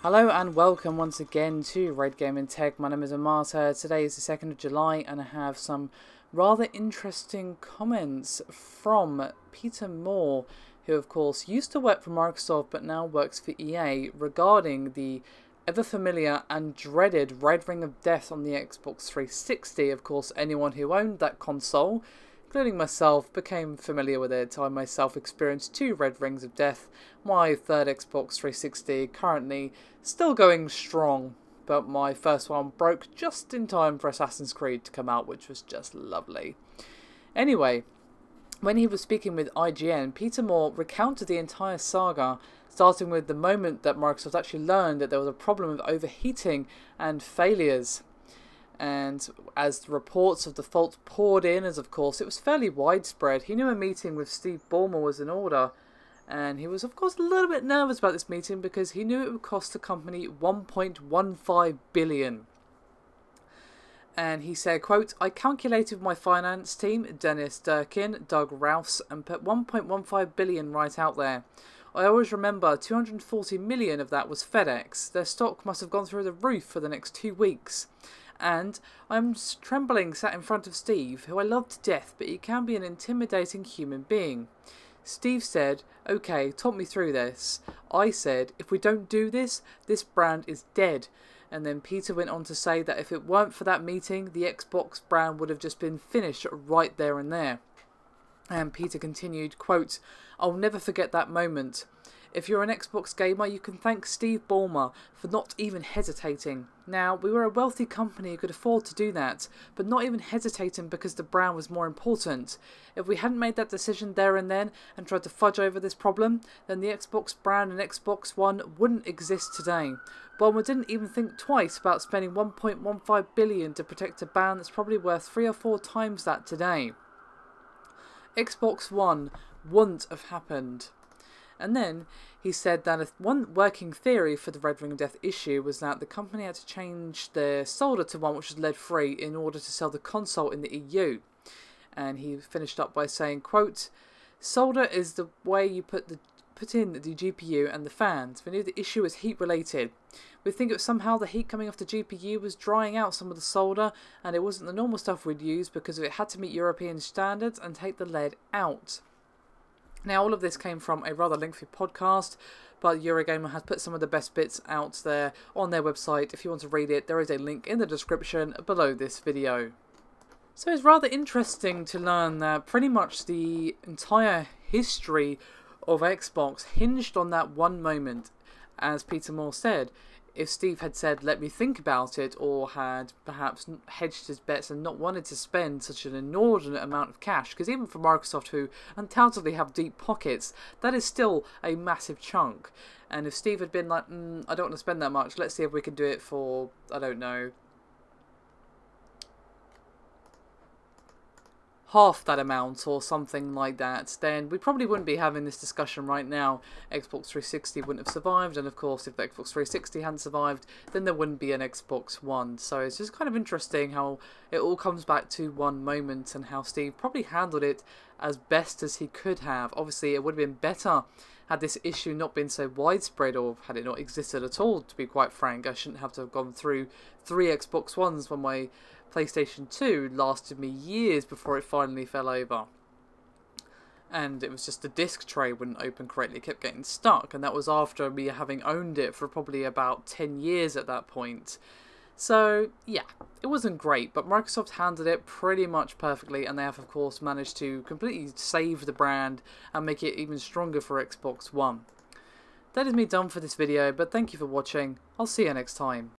Hello and welcome once again to Red Gaming Tech. My name is Amata. Today is the 2nd of July and I have some rather interesting comments from Peter Moore, who of course used to work for Microsoft but now works for EA, regarding the ever familiar and dreaded Red Ring of Death on the Xbox 360. Of course, anyone who owned that console, including myself, became familiar with it. I myself experienced 2 Red Rings of Death. My third Xbox 360 currently still going strong, but my first one broke just in time for Assassin's Creed to come out, which was just lovely. Anyway, when he was speaking with IGN, Peter Moore recounted the entire saga, starting with the moment that Microsoft actually learned that there was a problem of overheating and failures. And as the reports of the fault poured in, as of course it was fairly widespread, he knew a meeting with Steve Ballmer was in order, and he was of course a little bit nervous about this meeting because he knew it would cost the company $1.15 billion. And he said, quote, "I calculated with my finance team, Dennis Durkin, Doug Rouse, and put $1.15 billion right out there. I always remember $240 million of that was FedEx. Their stock must have gone through the roof for the next 2 weeks. And I'm trembling sat in front of Steve, who I love to death, but he can be an intimidating human being. Steve said, okay, talk me through this. I said, if we don't do this, this brand is dead. And then Peter went on to say that if it weren't for that meeting, the Xbox brand would have just been finished right there and there. And Peter continued, quote, I'll never forget that moment. If you're an Xbox gamer, you can thank Steve Ballmer for not even hesitating. Now, we were a wealthy company who could afford to do that, but not even hesitating because the brand was more important. If we hadn't made that decision there and then and tried to fudge over this problem, then the Xbox brand and Xbox One wouldn't exist today. Ballmer didn't even think twice about spending $1.15 billion to protect a brand that's probably worth 3 or 4 times that today. Xbox One wouldn't have happened." And then he said that one working theory for the Red Ring of Death issue was that the company had to change their solder to one which was lead-free in order to sell the console in the EU. And he finished up by saying, quote, "Solder is the way you put in the GPU and the fans. We knew the issue was heat-related. We think it was somehow the heat coming off the GPU was drying out some of the solder, and it wasn't the normal stuff we'd use because it had to meet European standards and take the lead out." Now, all of this came from a rather lengthy podcast, but Eurogamer has put some of the best bits out there on their website. If you want to read it, there is a link in the description below this video. So it's rather interesting to learn that pretty much the entire history of Xbox hinged on that one moment. As Peter Moore said, if Steve had said, let me think about it, or had perhaps hedged his bets and not wanted to spend such an inordinate amount of cash, because even for Microsoft, who undoubtedly have deep pockets, that is still a massive chunk. And if Steve had been like, I don't want to spend that much, let's see if we can do it for, I don't know, half that amount or something like that, then we probably wouldn't be having this discussion right now. Xbox 360 wouldn't have survived, and of course if the Xbox 360 hadn't survived, then there wouldn't be an Xbox One. So it's just kind of interesting how it all comes back to one moment and how Steve probably handled it as best as he could have. Obviously it would have been better had this issue not been so widespread, or had it not existed at all, to be quite frank. I shouldn't have to have gone through 3 Xbox Ones when my PlayStation 2 lasted me years before it finally fell over. And it was just the disc tray wouldn't open correctly, it kept getting stuck, and that was after me having owned it for probably about 10 years at that point. So yeah, it wasn't great, but Microsoft handled it pretty much perfectly, and they have of course managed to completely save the brand and make it even stronger for Xbox One. That is me done for this video, but thank you for watching. I'll see you next time.